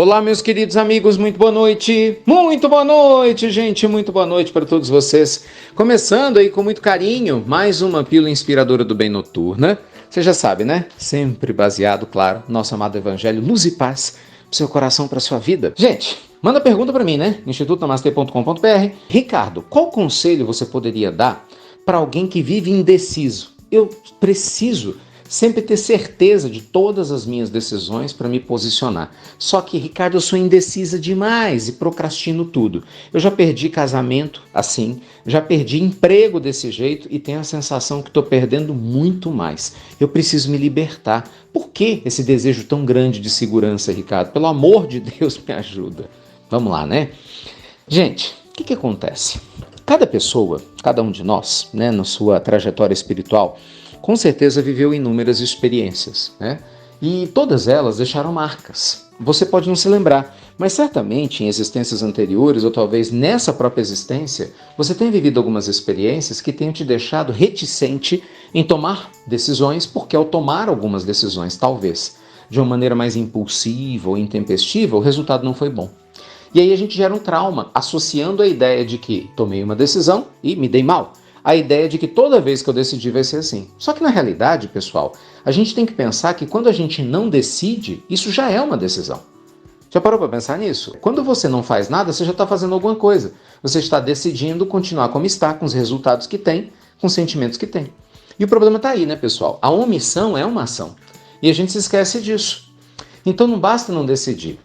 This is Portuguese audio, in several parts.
Olá, meus queridos amigos, muito boa noite, gente, muito boa noite para todos vocês. Começando aí com muito carinho, mais uma pílula inspiradora do bem noturna. Você já sabe, né? Sempre baseado, claro, no nosso amado evangelho, luz e paz pro seu coração, pra sua vida. Gente, manda pergunta para mim, né? institutonamaste.com.br. Ricardo, qual conselho você poderia dar para alguém que vive indeciso? Eu preciso sempre ter certeza de todas as minhas decisões para me posicionar. Só que, Ricardo, eu sou indecisa demais e procrastino tudo. Eu já perdi casamento assim, já perdi emprego desse jeito e tenho a sensação que estou perdendo muito mais. Eu preciso me libertar. Por que esse desejo tão grande de segurança, Ricardo? Pelo amor de Deus, me ajuda. Vamos lá, né? Gente, o que acontece? Cada pessoa, cada um de nós, né, na sua trajetória espiritual, com certeza viveu inúmeras experiências, né? E todas elas deixaram marcas. Você pode não se lembrar, mas certamente em existências anteriores, ou talvez nessa própria existência, você tem vivido algumas experiências que tenham te deixado reticente em tomar decisões, porque ao tomar algumas decisões, talvez, de uma maneira mais impulsiva ou intempestiva, o resultado não foi bom. E aí a gente gera um trauma, associando a ideia de que tomei uma decisão e me dei mal. A ideia de que toda vez que eu decidir vai ser assim. Só que na realidade, pessoal, a gente tem que pensar que quando a gente não decide, isso já é uma decisão. Já parou para pensar nisso? Quando você não faz nada, você já está fazendo alguma coisa. Você está decidindo continuar como está, com os resultados que tem, com os sentimentos que tem. E o problema está aí, né, pessoal? A omissão é uma ação. E a gente se esquece disso. Então não basta não decidir.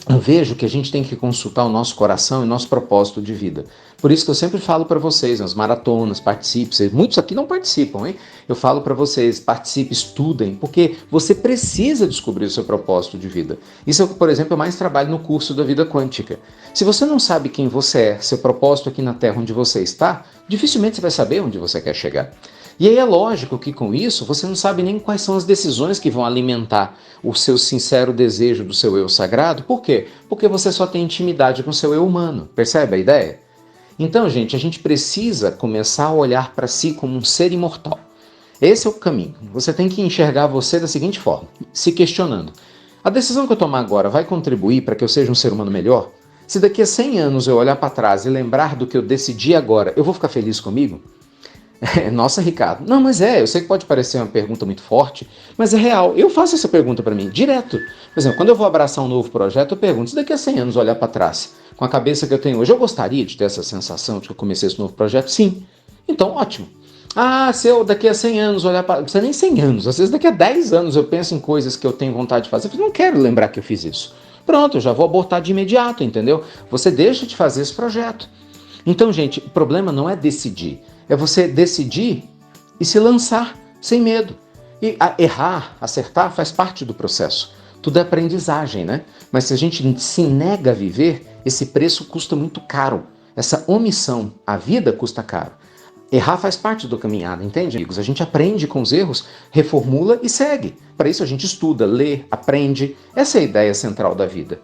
Eu vejo que a gente tem que consultar o nosso coração e nosso propósito de vida. Por isso que eu sempre falo para vocês, nas maratonas, participe. Muitos aqui não participam, hein? Eu falo para vocês, participe, estudem, porque você precisa descobrir o seu propósito de vida. Isso é o que, por exemplo, eu mais trabalho no curso da vida quântica. Se você não sabe quem você é, seu propósito aqui na Terra onde você está, dificilmente você vai saber onde você quer chegar. E aí é lógico que com isso você não sabe nem quais são as decisões que vão alimentar o seu sincero desejo do seu eu sagrado. Por quê? Porque você só tem intimidade com o seu eu humano. Percebe a ideia? Então, gente, a gente precisa começar a olhar para si como um ser imortal. Esse é o caminho. Você tem que enxergar você da seguinte forma, se questionando. A decisão que eu tomar agora vai contribuir para que eu seja um ser humano melhor? Se daqui a 100 anos eu olhar para trás e lembrar do que eu decidi agora, eu vou ficar feliz comigo? Nossa, Ricardo. Não, mas eu sei que pode parecer uma pergunta muito forte, mas é real. Eu faço essa pergunta para mim, direto. Por exemplo, quando eu vou abraçar um novo projeto, eu pergunto, se daqui a 100 anos olhar para trás, com a cabeça que eu tenho hoje, eu gostaria de ter essa sensação de que eu comecei esse novo projeto? Sim. Então, ótimo. Ah, se eu daqui a 100 anos olhar para... Não precisa nem 100 anos, às vezes daqui a 10 anos eu penso em coisas que eu tenho vontade de fazer, eu não quero lembrar que eu fiz isso. Pronto, eu já vou abortar de imediato, entendeu? Você deixa de fazer esse projeto. Então, gente, o problema não é decidir. É você decidir e se lançar sem medo. E errar, acertar, faz parte do processo. Tudo é aprendizagem, né? Mas se a gente se nega a viver, esse preço custa muito caro. Essa omissão, a vida custa caro. Errar faz parte da caminhada, entende, amigos? A gente aprende com os erros, reformula e segue. Para isso a gente estuda, lê, aprende. Essa é a ideia central da vida.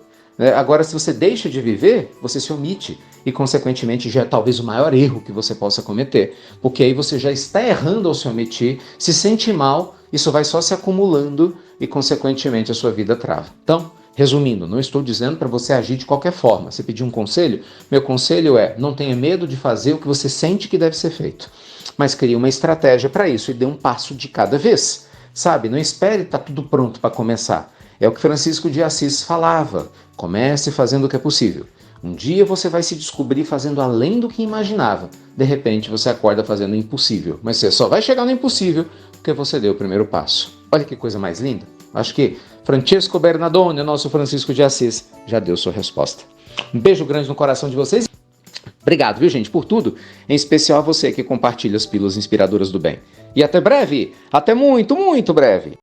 Agora, se você deixa de viver, você se omite e, consequentemente, já é talvez o maior erro que você possa cometer, porque aí você já está errando ao se omitir, se sente mal, isso vai só se acumulando e, consequentemente, a sua vida trava. Então, resumindo, não estou dizendo para você agir de qualquer forma. Se pedir um conselho, meu conselho é não tenha medo de fazer o que você sente que deve ser feito, mas crie uma estratégia para isso e dê um passo de cada vez, sabe? Não espere estar tudo pronto para começar. É o que Francisco de Assis falava. Comece fazendo o que é possível. Um dia você vai se descobrir fazendo além do que imaginava. De repente você acorda fazendo o impossível. Mas você só vai chegar no impossível porque você deu o primeiro passo. Olha que coisa mais linda. Acho que Francesco Bernardone, o nosso Francisco de Assis, já deu sua resposta. Um beijo grande no coração de vocês. Obrigado, viu, gente, por tudo. Em especial a você que compartilha as pílulas inspiradoras do bem. E até breve. Até muito, muito breve.